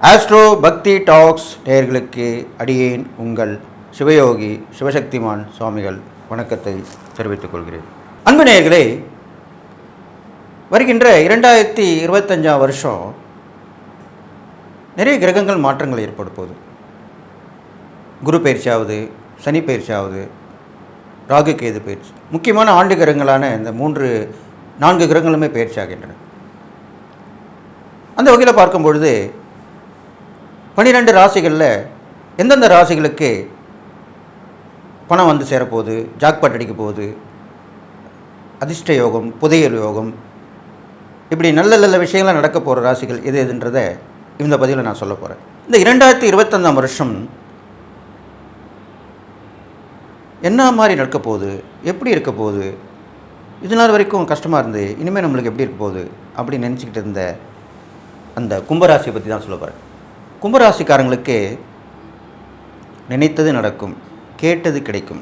Astro பக்தி tax நேயர்களுக்கு அடியேன் உங்கள் சிவயோகி சிவசக்திமான் சுவாமிகள் வணக்கத்தை தெரிவித்துக் கொள்கிறேன். அன்பு நேயர்களே, வருகின்ற 2025 வருஷம் நிறைய கிரகங்கள் மாற்றங்கள் ஏற்பட போகுது. குரு பயிற்சியாவது, சனி பயிற்சியாவது, ராகு கேது பயிற்சி, முக்கியமான ஆண்டு கிரகங்களான இந்த 4 கிரகங்களுமே பயிற்சி ஆகின்றன. அந்த வகையில் பார்க்கும் பொழுது 12 ராசிகளில் எந்தெந்த ராசிகளுக்கு பணம் வந்து சேரப்போகுது, ஜாக்பாட் அடிக்க போகுது, அதிர்ஷ்ட யோகம், புதையல் யோகம், இப்படி நல்ல நல்ல விஷயங்கள்லாம் நடக்க போகிற ராசிகள் எதுன்றதை இந்த பதிவில் நான் சொல்ல போகிறேன். இந்த 2025 வருஷம் என்ன மாதிரி நடக்க போகுது, எப்படி இருக்க போகுது, இது நாள் வரைக்கும் கஷ்டமாக இருந்து இனிமேல் நம்மளுக்கு எப்படி இருக்க போகுது அப்படின்னு நினச்சிக்கிட்டு இருந்த அந்த கும்பராசியை பற்றி தான் சொல்ல போகிறேன். கும்பராசிக்காரங்களுக்கு நினைத்தது நடக்கும், கேட்டது கிடைக்கும்,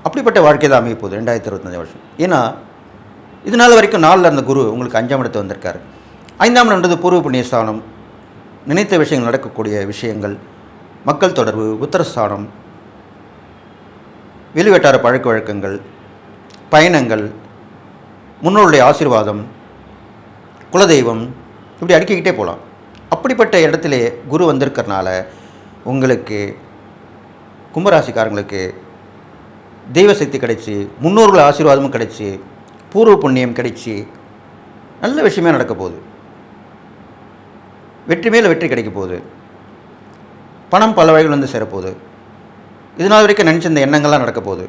அப்படிப்பட்ட வாழ்க்கை தான் அமைய போகுது 2025 வருஷம். ஏன்னா இது நாள் வரைக்கும் 4 இருந்த குரு உங்களுக்கு 5ஆம் இடத்து வந்திருக்காரு. 5ஆம் இடம்ன்றது பூர்வ புண்ணியஸ்தானம், நினைத்த விஷயங்கள் நடக்கக்கூடிய விஷயங்கள், மக்கள் தொடர்பு, உத்தரஸ்தானம், வெளிவட்டார பழக்க வழக்கங்கள், பயணங்கள், முன்னோருடைய ஆசீர்வாதம், குலதெய்வம், இப்படி அடுக்கிக்கிட்டே போகலாம். அப்படிப்பட்ட இடத்துல குரு வந்திருக்கிறனால உங்களுக்கு கும்பராசிக்காரங்களுக்கு தெய்வ சக்தி கிடைச்சி, முன்னோர்கள் ஆசீர்வாதமும் கிடைச்சி, பூர்வ புண்ணியம் கிடைச்சி, நல்ல விஷயமே நடக்க போகுது. வெற்றி மேலே வெற்றி கிடைக்க போகுது. பணம் பல வகைகள் வந்து சேரப்போகுது. இதனால் வரைக்கும் நினச்ச இந்த எண்ணங்கள்லாம் நடக்க போகுது.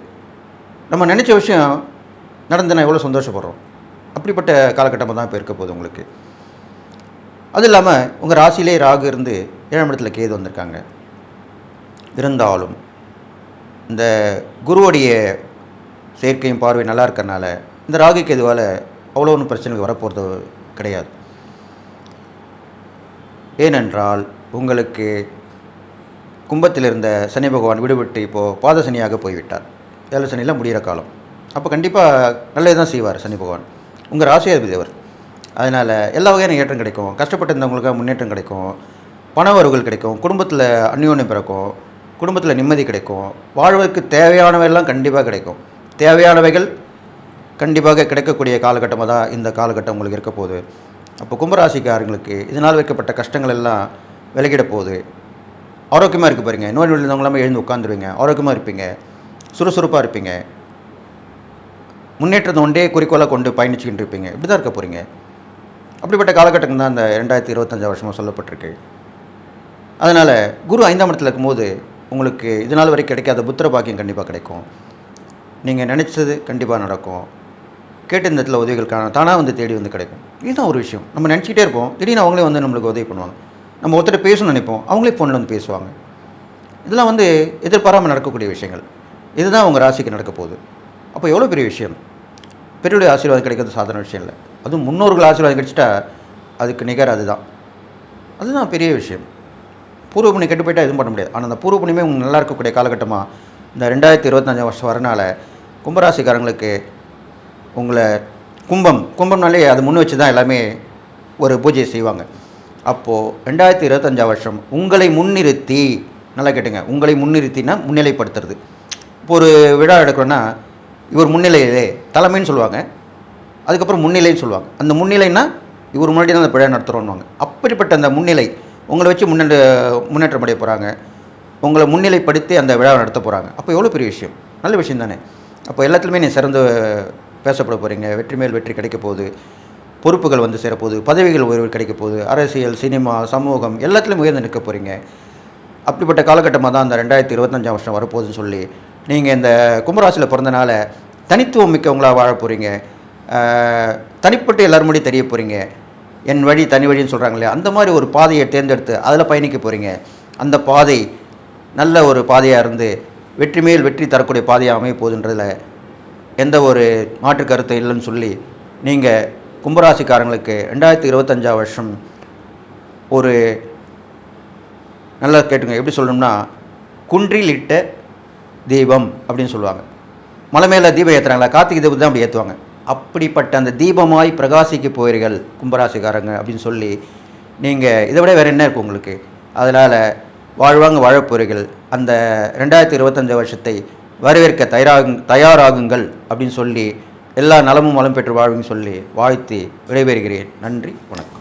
நம்ம நினச்ச விஷயம் நடந்துன்னா எவ்வளோ சந்தோஷப்படுறோம். அப்படிப்பட்ட காலகட்டமாக தான் இப்போ இருக்க போகுது உங்களுக்கு. அது இல்லாமல் உங்கள் ராசியிலே ராகு இருந்து 7ஆம் இடத்துல கேது வந்திருக்காங்க. இருந்தாலும் இந்த குருவுடைய சேர்க்கையும் பார்வை நல்லா இருக்கிறனால இந்த ராகு கேதுவால் அவ்வளோ ஒன்றும் பிரச்சனைகள் வரப்போகிறது கிடையாது. ஏனென்றால் உங்களுக்கு கும்பத்தில் இருந்த சனி பகவான் விடுபட்டு இப்போது பாத சனியாக போய்விட்டார். 7 சனியில் முடிகிற காலம். அப்போ கண்டிப்பாக நல்லது தான் செய்வார் சனி பகவான். உங்கள் ராசியாதிபதி அவர். அதனால் எல்லா வகையான ஏற்றம் கிடைக்கும், கஷ்டப்பட்டு இருந்தவங்களுக்கு முன்னேற்றம் கிடைக்கும், பண வரவுகள் கிடைக்கும், குடும்பத்தில் அந்யோன்யம் பிறக்கும், குடும்பத்தில் நிம்மதி கிடைக்கும், வாழ்வதற்கு தேவையானவையெல்லாம் கண்டிப்பாக கிடைக்கும். தேவையானவைகள் கண்டிப்பாக கிடைக்கக்கூடிய காலகட்டமாக தான் இந்த காலகட்டம் உங்களுக்கு இருக்க போகுது. அப்போ கும்பராசிக்காரங்களுக்கு இதனால் வைக்கப்பட்ட கஷ்டங்கள் எல்லாம் விலகிட போகுது. ஆரோக்கியமாக இருக்க பாருங்க. நோய் நொடி இருந்தவங்களாம் எழுந்து உட்காந்துருவீங்க, ஆரோக்கியமாக இருப்பீங்க, சுறுசுறுப்பாக இருப்பீங்க, முன்னேற்றத்தை ஒன்றே குறிக்கோளாக கொண்டு பயணிச்சுக்கிட்டு இருப்பீங்க. இப்படி தான் இருக்க போகிறீங்க. அப்படிப்பட்ட காலகட்டம் தான் இந்த 2025 வருஷமாக சொல்லப்பட்டிருக்கு. அதனால் குரு 5ஆம் இடத்துல இருக்கும்போது உங்களுக்கு இதனால் வரைக்கும் கிடைக்காத புத்திர பாக்கியம் கண்டிப்பாக கிடைக்கும். நீங்கள் நினச்சது கண்டிப்பாக நடக்கும். கேட்டு இந்த இடத்துல உதவிகள் தானாக வந்து தேடி வந்து கிடைக்கும். இதுதான் ஒரு விஷயம். நம்ம நினச்சிக்கிட்டே இருப்போம், திடீர்னு அவங்களே வந்து நம்மளுக்கு உதவி பண்ணுவாங்க. நம்ம ஒருத்தர் பேசணும்னு நினைப்போம், அவங்களே ஃபோனில் வந்து பேசுவாங்க. இதெல்லாம் வந்து எதிர்பாராமல் நடக்கக்கூடிய விஷயங்கள். இதுதான் உங்கள் ராசிக்கு நடக்க போகுது. அப்போ எவ்வளோ பெரிய விஷயம். பெரியவுடைய ஆசீர்வாதம் கிடைக்கிறது சாதாரண விஷயம் இல்லை. அதுவும் முன்னோர்கள் ஆசீர்வாதம் கிடைச்சிட்டா அதுக்கு நிகர் அதுதான் பெரிய விஷயம். பூர்வ புண்ணியம் கெட்டு போயிட்டால் எதுவும் பண்ண முடியாது. ஆனால் அந்த பூர்வ புண்ணியமே உங்களுக்கு நல்லா இருக்கக்கூடிய காலகட்டமாக இந்த 2025 வருஷம் வரனால கும்பராசிக்காரங்களுக்கு உங்களை கும்பம்னாலே அது முன் வச்சு தான் எல்லாமே ஒரு பூஜையை செய்வாங்க. அப்போது 2025 வருஷம் உங்களை முன்னிறுத்தி, நல்லா கேட்டுங்க, உங்களை முன்னிறுத்தினா முன்னிலைப்படுத்துறது. இப்போ ஒரு விழா எடுக்கிறோன்னா இவர் முன்னிலையிலே தலைமைன்னு சொல்லுவாங்க, அதுக்கப்புறம் முன்னிலைன்னு சொல்லுவாங்க. அந்த முன்னிலைன்னா இவர் முன்னாடி தான் அந்த விழா நடத்துகிறோன்னுவாங்க. அப்படிப்பட்ட அந்த முன்னிலை உங்களை வச்சு முன்னேற்றம் அடைய போகிறாங்க. உங்களை முன்னிலைப்படுத்தி அந்த விழாவை நடத்த போகிறாங்க. அப்போ எவ்வளோ பெரிய விஷயம், நல்ல விஷயம் தானே. அப்போ எல்லாத்துலேயுமே நீ சிறந்து பேசப்பட போகிறீங்க. வெற்றி மேல் வெற்றி கிடைக்க போகுது. பொறுப்புகள் வந்து சேரப்போகுது. பதவிகள் உயர்வு கிடைக்க போகுது. அரசியல், சினிமா, சமூகம் எல்லாத்துலேயும் உயர்ந்து நிற்க போகிறீங்க. அப்படிப்பட்ட காலகட்டமாக தான் அந்த 2025 வருஷம் வரப்போகுதுன்னு சொல்லி நீங்கள் இந்த கும்பராசியில் பிறந்தனால தனித்துவம் மிக்கவங்களாக வாழ போகிறீங்க. தனிப்பட்டு எல்லோரும் முடி தெரிய போகிறீங்க. என் வழி தனி வழின்னு சொல்கிறாங்க இல்லையா, அந்த மாதிரி ஒரு பாதையை தேர்ந்தெடுத்து அதில் பயணிக்க போகிறீங்க. அந்த பாதை நல்ல ஒரு பாதையாக இருந்து வெற்றி மேல் வெற்றி தரக்கூடிய பாதையாக அமைய போகுதுன்றதில் எந்த ஒரு மாற்று கருத்து இல்லைன்னு சொல்லி நீங்கள் கும்பராசிக்காரங்களுக்கு 2025 வருஷம் ஒரு நல்லா கேட்டுங்க. எப்படி சொல்லணும்னா, குன்றில் இட்ட தீபம் அப்படின்னு சொல்லுவாங்க. மலை மேலே தீபம் ஏற்றுறாங்களா, கார்த்திகை தீபத்தை தான் அப்படி ஏற்றுவாங்க. அப்படிப்பட்ட அந்த தீபமாய் பிரகாசிக்க போகிறீர்கள் கும்பராசிக்காரங்க அப்படின்னு சொல்லி நீங்கள் இதை விட வேறு என்ன இருக்கும் உங்களுக்கு? அதனால் வாழ்வாங்க வாழப்போறீர்கள். அந்த 2025 வருஷத்தை வரவேற்க தயாராகுங்கள் அப்படின்னு சொல்லி எல்லா நலமும் வளம் பெற்று வாழ்வுன்னு சொல்லி வாழ்த்தி விடைபெறுகிறேன். நன்றி, வணக்கம்.